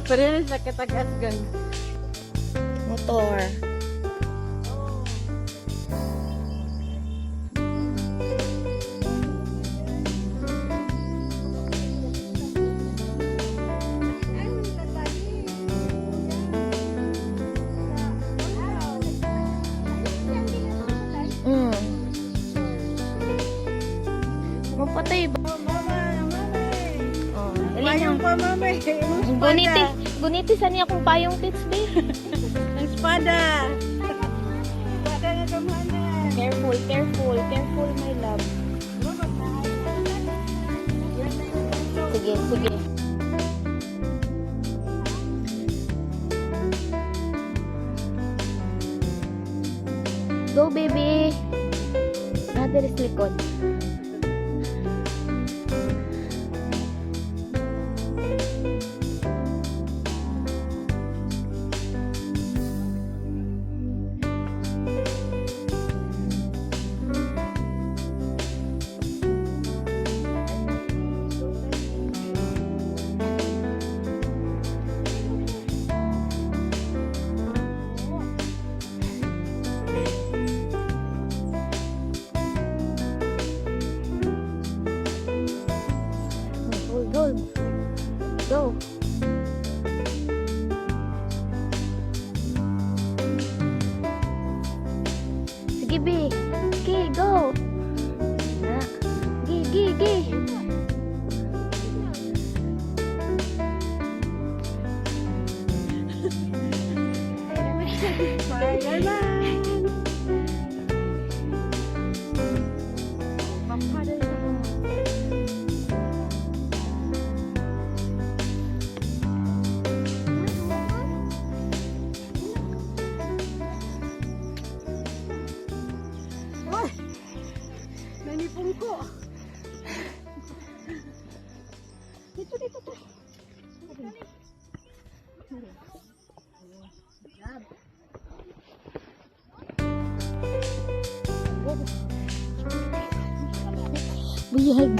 Parehas na katagasgan. Motor. Mapatay ba? Oh, Payong pa, mami. guniti. Guniti sa niya kung payong tits, babe. Ang espada. Espada na gamana. Careful, careful, careful, my love. Sige, sige. Go, baby. Nader is likod. Hold. Go. Sige, B. Okay, go. Na. Gi. Spider-Man. Oy! Nanipong ko. Dito. Buyag.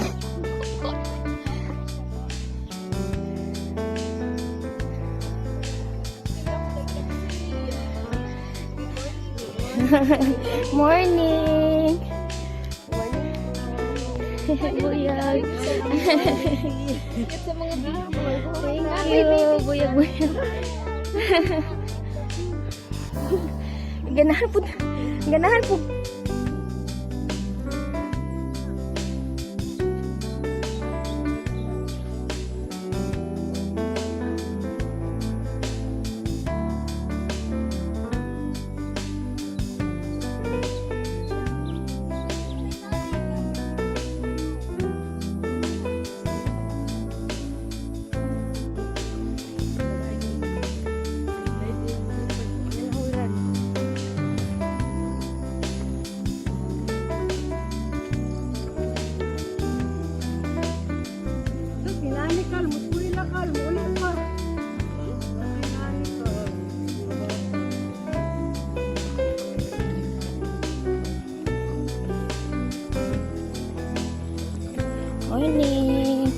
Morning. Buyag. Thank you. Buyag. Ganahan po. Morning.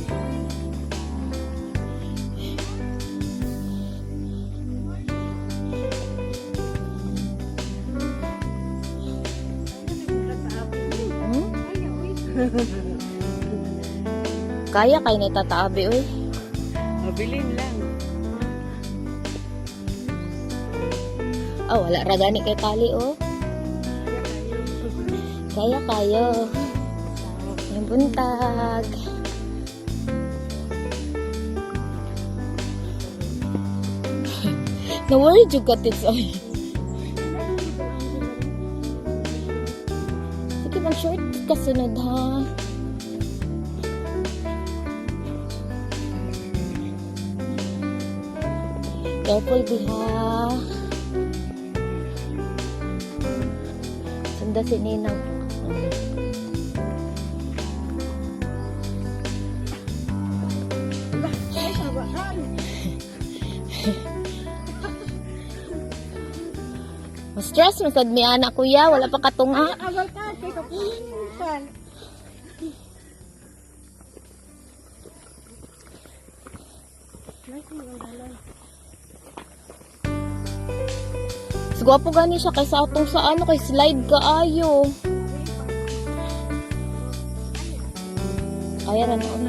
Kaya kayo natataabi, oy. Mabilin lang. Oh, wala ragani kay tali, oh. Kaya kayo. Yung buntag. Na-worry juga tits, oy. Sige, mag-short kasunod, ha. Careful, biha. Sunda si Ninang. Stress masad mi anak kuya, wala pa katunga. Agal ka, kay kapunin mo kan. Sigwapo gani siya kaysa atong sa ano, kay slide kaayo. Ayan na noon.